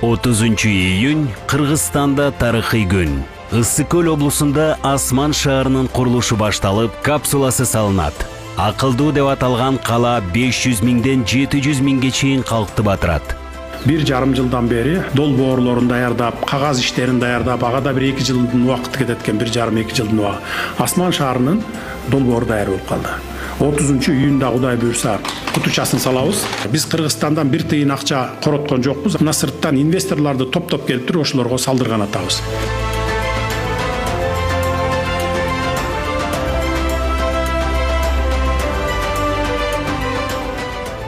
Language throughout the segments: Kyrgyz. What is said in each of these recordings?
30 Кыргызстанда тарыхый күн. Ысык-Көл облусунда Асман шаарынын курулушу башталып, капсуласы салынат. Акылдуу деп аталган кала 500 миңден 700 миңге чейин калкты батырат. 1,5 жылдан бери долбоорлорун даярдап, кагаз иштерин даярдап, ага да 1-2 жылдын убакыты кетет экен, 1,5-2 жылдын убагы. Асман шаарынын долбоору даяр болуп калды. 30 июнда Кудай буйрса кутучасын салабыз. Биз Кыргызстандан бир тыйын акча короткон жокпуз. Мына сырттан инвесторлорду топтоп келип ошолорго салдырган атабыз.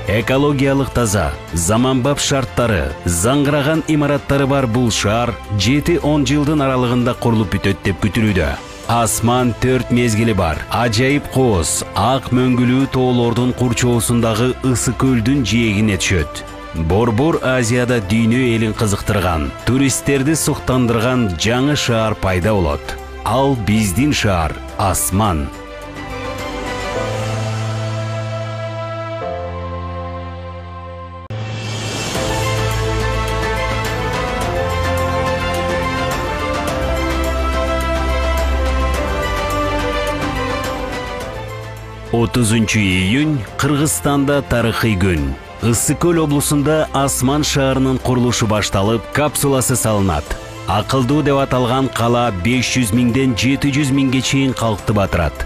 Экологиялык таза, заманбап шарттары, заңгыраган имараттары бар бул шаар 7-10 жылдын аралыгында курулуп бүтөт деп күтүлүүдө. Асман 4 мезгили бар. Ажайып кооз, ак мөңгүлүү тоолордун курчоосундагы Ысык-Көлдүн жээгине түшөт. Борбор Азияда дүйнө элин кызыктырган, туристтерди суктандырган жаңы шаар пайда болот. Ал биздин шаар Асман. Июнь Кыргызстанда тарыхый күн. Ысык-Көл облусунда Асман шаарынын курулушу башталып, капсуласы салынат. Акылдуу деп аталган кала 500 миңден 700 миңге чейин калкты батырат.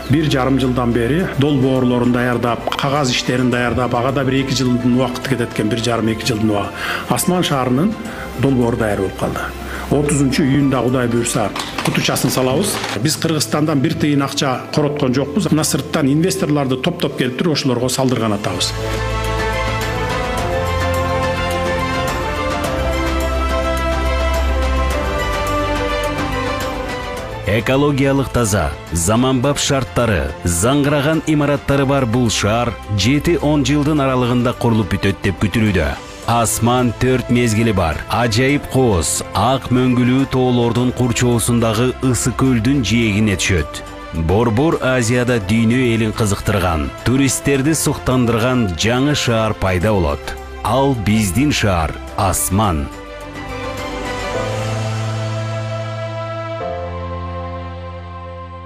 1,5 жылдан бери долбоорлорун даярдап, кагаз иштерин даярдап, ага да 1-2 жылдын убакыты кетет экен, 1,5-2 жылдын убагы. Асман шаарынын долбоору даяр болуп калды. 30 июнда Кудай буйрса кутучасын салабыз. Биз Кыргызстандан бир тыйын акча короткон жокпуз. Мына сырттан инвесторлорду топтоп келип ошолорго салдырган атабыз. Экологиялык таза, заманбап шарттары, заңгыраган имараттары бар бул шаар 7-10 жылдын аралыгында курулуп бүтөт деп күтүлүүдө. Асман 4 мезгили бар. Ажайып кооз, ак мөңгүлүү тоолордун курчоосундагы Ысык-Көлдүн жээгине түшөт. Борбор Азияда дүйнө элин кызыктырган, туристтерди суктандырган жаңы шаар пайда болот. Ал биздин шаар Асман.